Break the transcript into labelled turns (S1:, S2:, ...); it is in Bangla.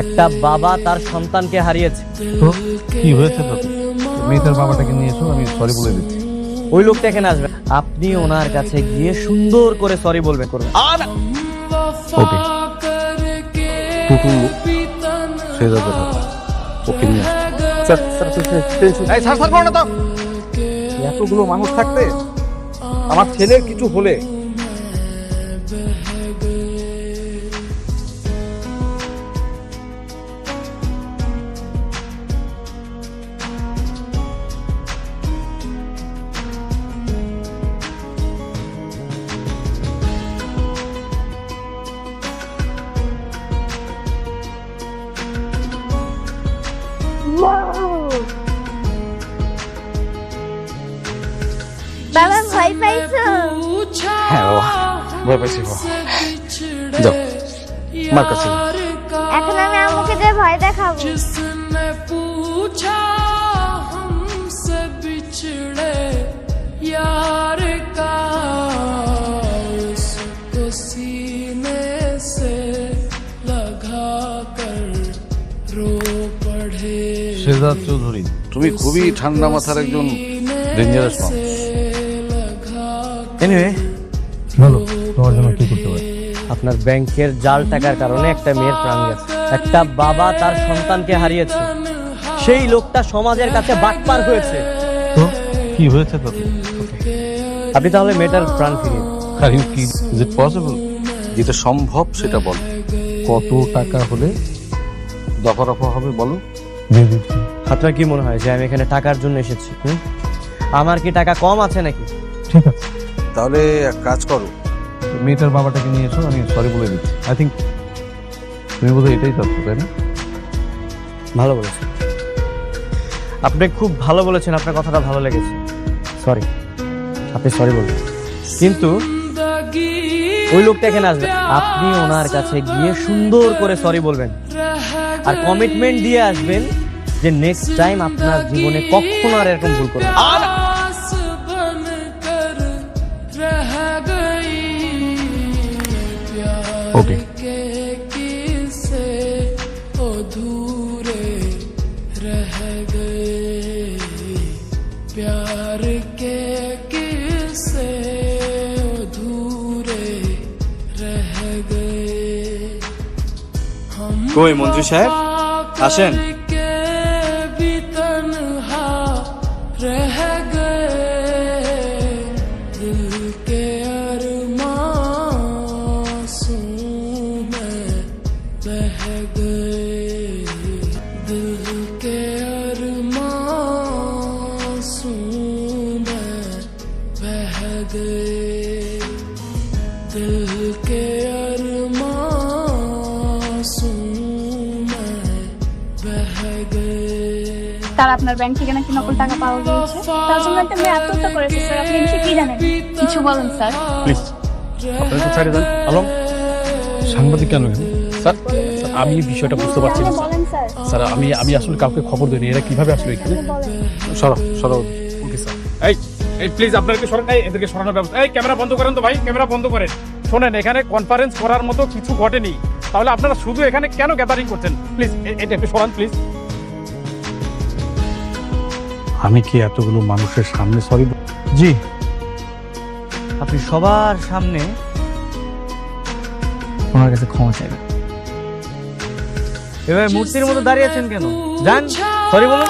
S1: একটা বাবা তার সন্তানকে হারিয়েছে।
S2: তো কি হয়েছে? তো মেয়েটার বাবাটাকে নিয়ে এসো, আমি সরি বলে দিচ্ছি।
S1: ওই লোকটা এখানে আসবে, আপনি ওনার কাছে গিয়ে সুন্দর করে সরি বলবেন করবেন।
S2: ওকে, টুকু সে যাবে না, ওকে নিয়ে এতগুলো মানুষ থাকতে আমার ছেলের কিছু হলে
S3: বাবা ভয় পাইছো?
S2: হ্যাঁ বাবা, ভয় পাইছি। যাও মার কাছে।
S3: এখন আমি আম্মুকে যে ভয় দেখাবো।
S2: শেহজাদ চৌধুরী, তুমি খুবই ঠান্ডা মাথার একজন ডেঞ্জারাস মানুষ।
S1: এনিওয়ে,
S2: বলো তোমার জন্য কি করতে পারি?
S1: আপনার ব্যাংকের জাল টাকার কারণে একটা মেয়ের প্রাণ গেছে। একটা বাবা তার সন্তানকে হারিয়েছে, সেই লোকটা সমাজের কাছে বাটপার হয়েছে।
S2: তো কি হয়েছে? তো
S1: আপনি তাহলে মেয়েটার প্রাণ ফিরিয়ে দিন।
S2: আর ইউ কি ইজ ইট পসিবল? যেটা সম্ভব সেটা বলো। কত টাকা হলে দফা রফা হবে বলো, দিয়ে দিচ্ছি।
S1: আপনার কি মনে হয় যে আমি এখানে টাকার জন্য এসেছি? আমার কি টাকা কম আছে নাকি?
S2: ঠিক আছে, তাহলে এক কাজ করো, মেয়েটার বাবাটাকে নিয়ে এসো, আমি সরি বলে দিচ্ছি। আই থিঙ্ক তুমি বোধহয় এটাই চাচ্ছ, তাই না?
S1: ভালো বলেছেন আপনি, খুব ভালো বলেছেন, আপনার কথাটা ভালো লেগেছে। সরি, আপনি সরি বলবেন, কিন্তু ওই লোকটা এখানে আসবে, আপনি ওনার কাছে গিয়ে সুন্দর করে সরি বলবেন আর কমিটমেন্ট দিয়ে আসবেন যে নেক্সট টাইম আপনার জীবনে কখনো আর এরকম ভুল করবেন না।
S2: ওকে,
S1: কই মন্ত্রী সাহেব, আসেন।
S3: তার আপনার ব্যাংক থেকে নাকি নকল টাকা পাওয়া গিয়েছে, তার জন্য একটা মেয়ে আত্মহত্যা করেছে স্যার। আপনি বিষয়ে কি জানেন? কিছু বলেন স্যার।
S2: প্লিজ আপনারা তো ছেড়ে দেন। আলম, সাংবাদিক কেন? স্যার, আমি বিষয়টা বুঝতে পারছি না
S3: বলেন স্যার।
S2: স্যার। আমি আসলে কাউকে খবর দিইনি, এরা কিভাবে আসলে এখানে? সরাও। Okay sir.
S4: এই প্লিজ আপনারা কি সরান, এদেরকে সরানোর ব্যবস্থা। এই ক্যামেরা বন্ধ করেন তো ভাই, ক্যামেরা বন্ধ করেন। শোনেন, এখানে কনফারেন্স করার মতো কিছু ঘটেনি, তাহলে আপনারা শুধু এখানে কেন গ্যাদারিং করছেন? প্লিজ এটা একটু সরান প্লিজ।
S2: আমি কি এতগুলো মানুষের সামনে সরি?
S1: জি, আপনি সবার সামনে ওনার কাছে ক্ষমা চাইবেন। এভাবে মূর্তির মতো দাঁড়িয়ে আছেন কেন? যান, সরি বলুন।